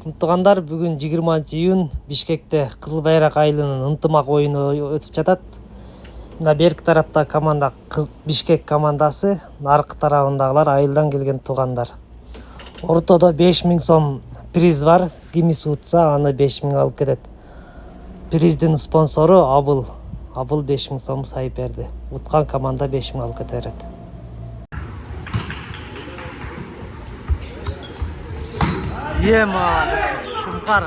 Туугандар, бүгүн 20-iyun Бишкекте Кызыл Байрак айылынын ынтымак оюну өтүп жатат. Мына берки тарапта команда Бишкек командасы, аркы тарабындагылар айылдан келген туугандар. Ортодо 5000 сом приз бар. Ким утса аны 5000 алып кетет. Приздин спонсору Абыл. Абыл 5000 сом сайып берди. Уткан команда 5000 алып кете берет. Ема, шумкар.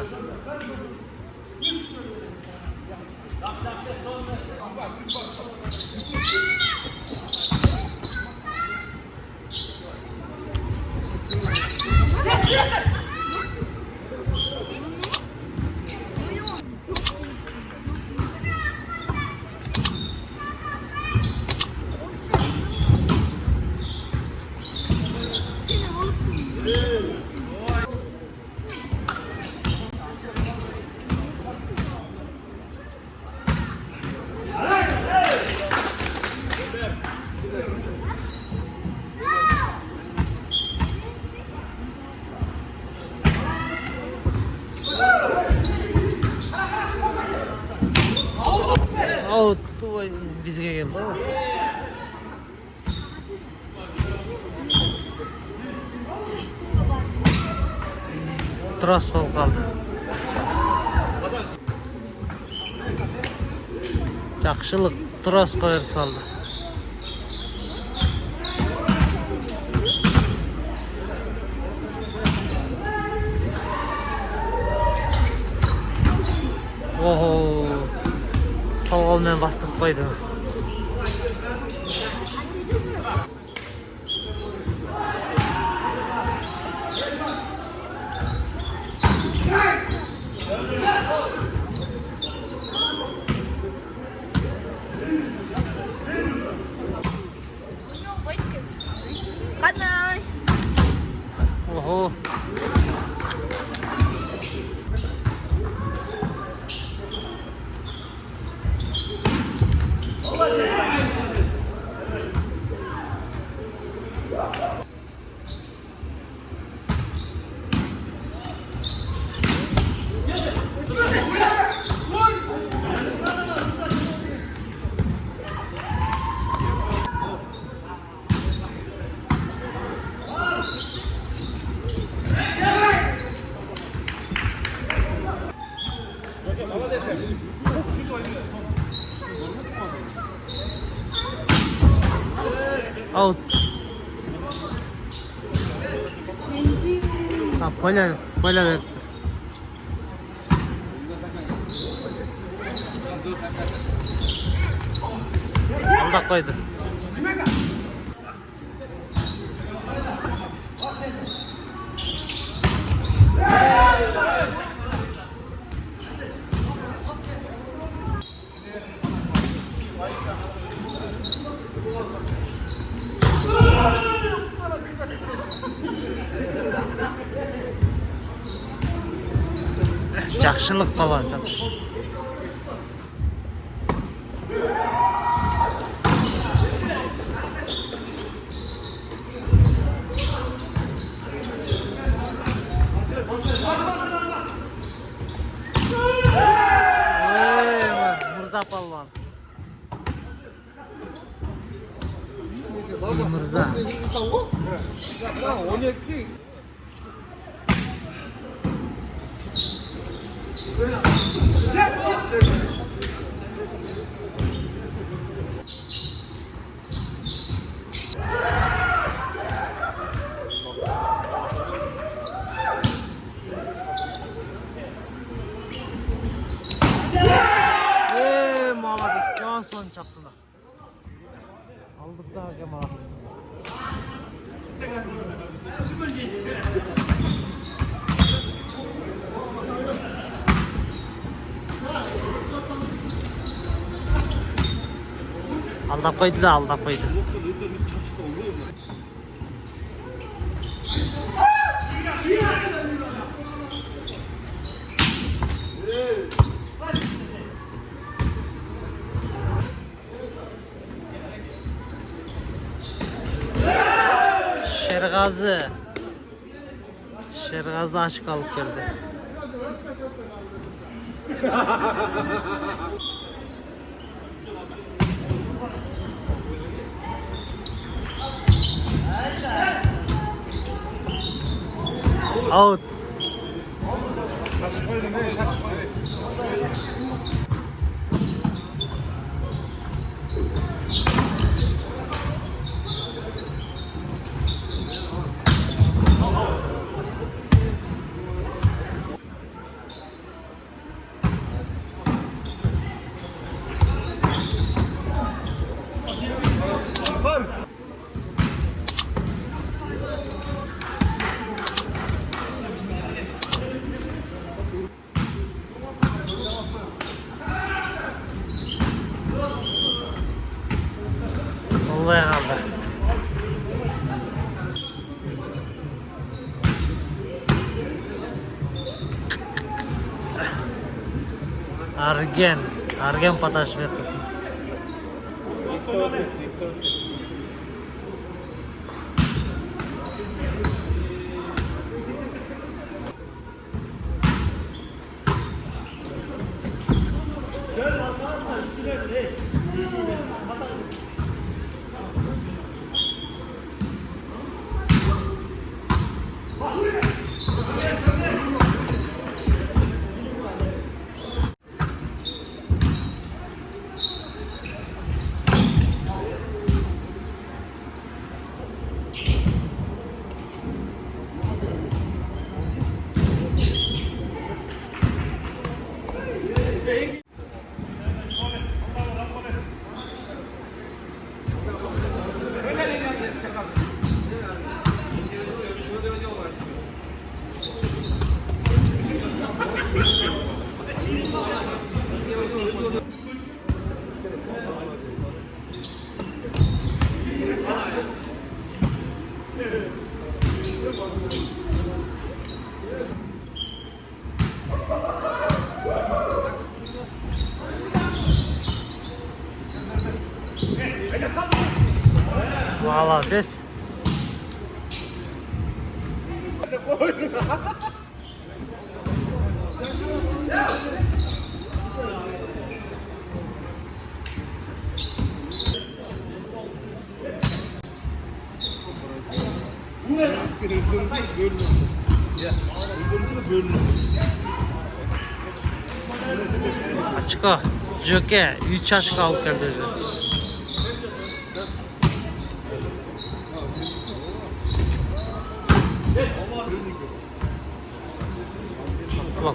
Бизге келди. Трас болуп калды. Жакшылык трас коюп салды. Ого. Сол кол менен бастырып койду. Ого. Out. Поля verdi. Aldaq koydu. Жақшылық бала, жақшылық. Мырза палван. Мырза. Молодец, Джонсон çaktı da. Aldık da Kemal. Aldap koydu da aldap koydu. Şergazi Şergazı açık alıp geldi. Out. Olmaya kaldı. Argen pataş verdi. Valla this. Açık o. Joke 3 açık alıp geldi. Bak.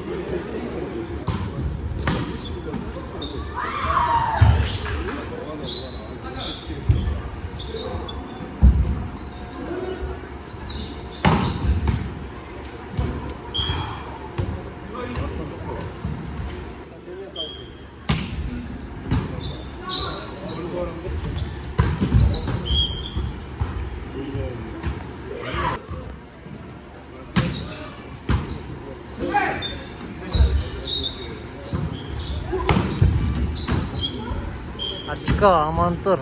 Açık o, aman dur.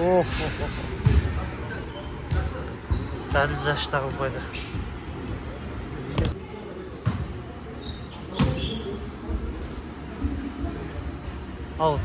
Oh. Sadece yaşta koydu. Out.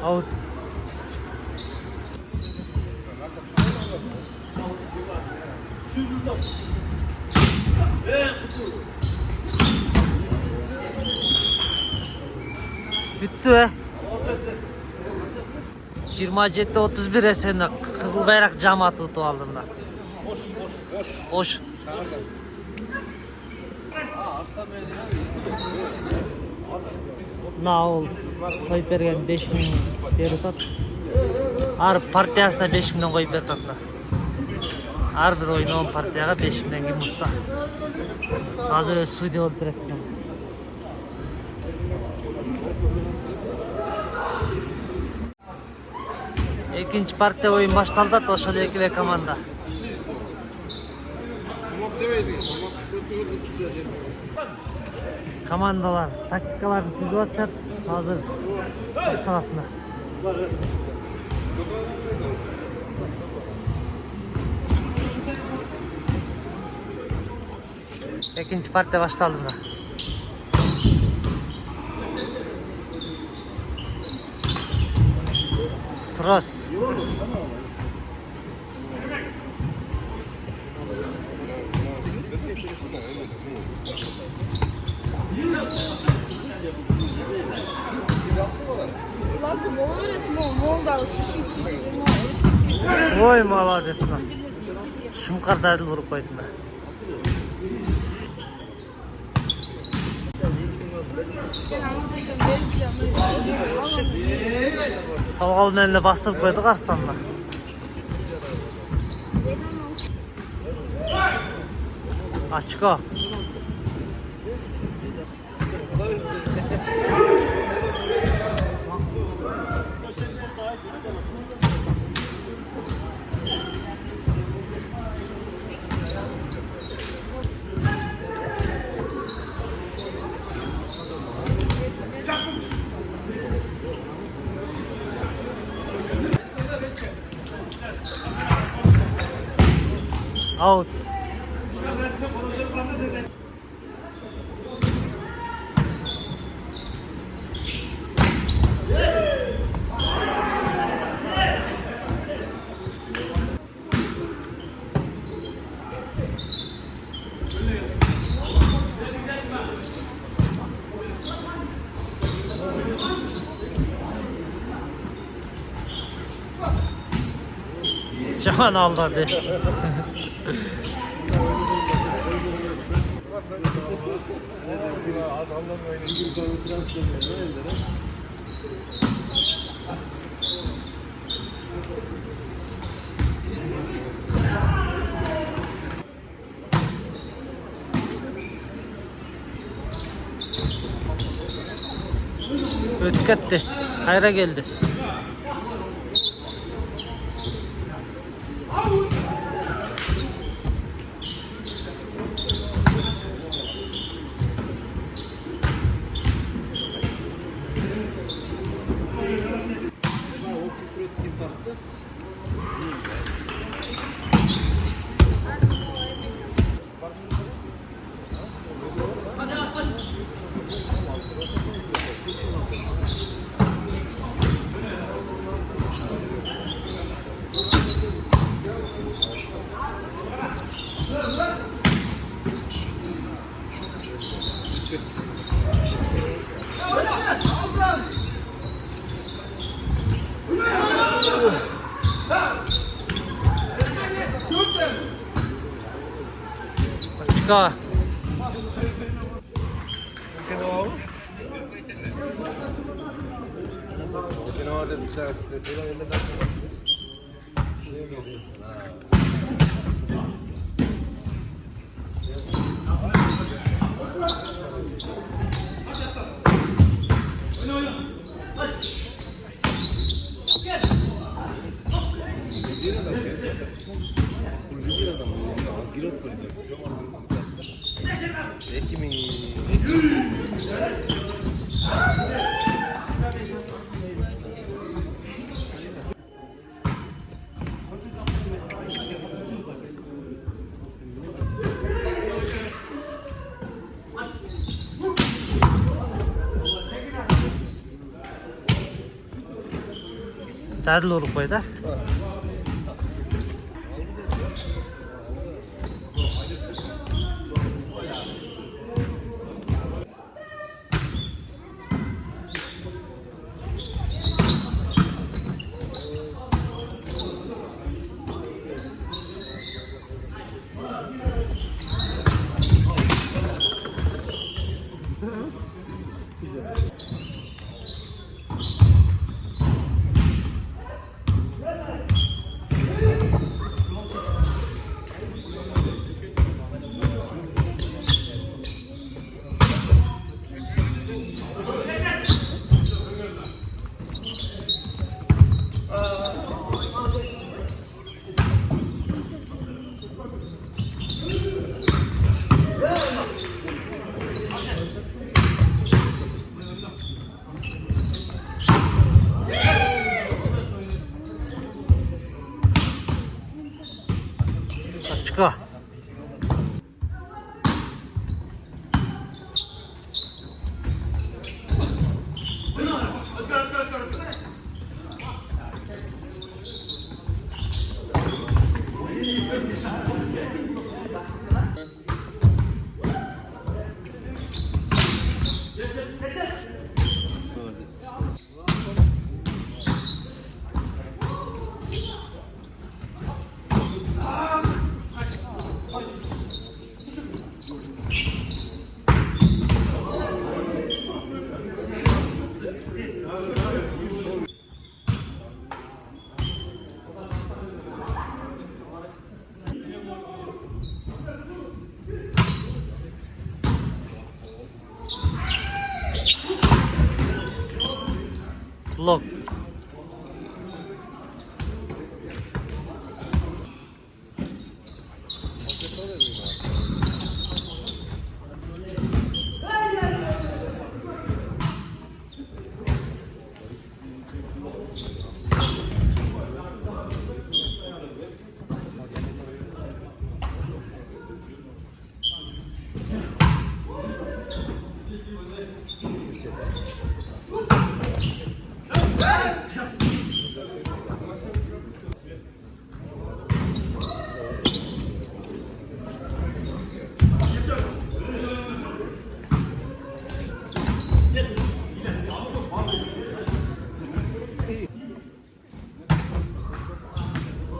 Out. Bitti. 27-31 esende Kızıl Bayrak cemaati tutup aldığında. Hoş. Naul koyup bergen 5.000 berip at. Ar partiyasına 5.000'den koyup berip atlar. Har bir oyun 10 partiyaga 5.000'den kim tutsa. Hazır öz stüdyo olup beredi. İkinci partiya oyun baştaldı, ошол экиле команда. Komandalar taktikalarını tüzüp atacak. Hazır baştalatına. İkinci partiya baştaldı mı? Tros. Oy молодец мына. Шымкар дадыл уруп койдум да. Салгал менен эле бастырып койдук Арстанды. Очко. Out. Can aldı hadi. Ötük etti. Hayra geldi. Açık. Dadil olup koy da. Çıkı. Blok.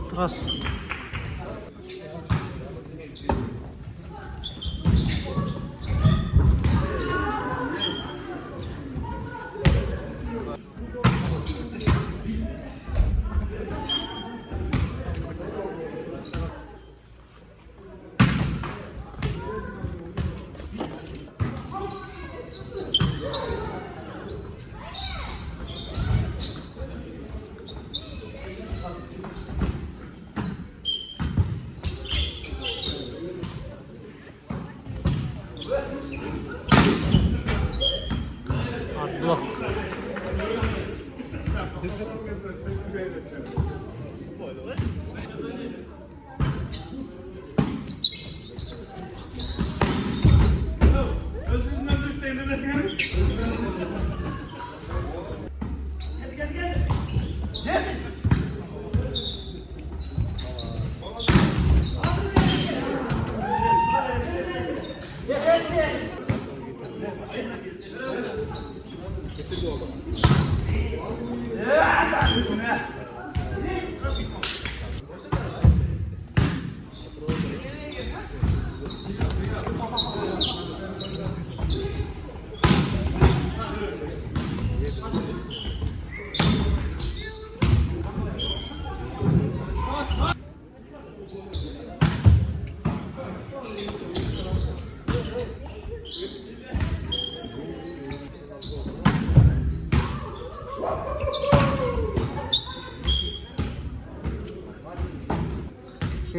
Tras. Blok.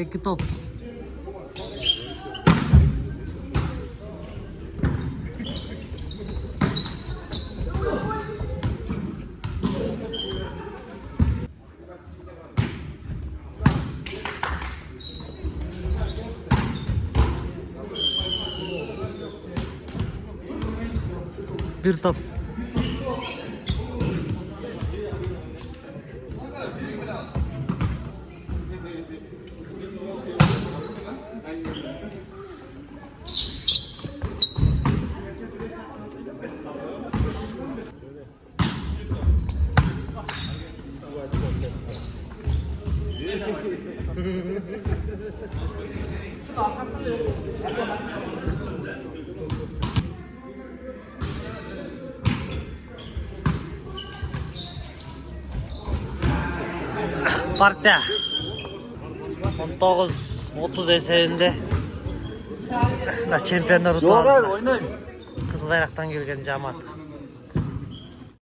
İki top. Bir top. Parkta 19-30 esebinde Çempionlar Utanı'nda Kızıl Bayrak'tan gelgen cemaat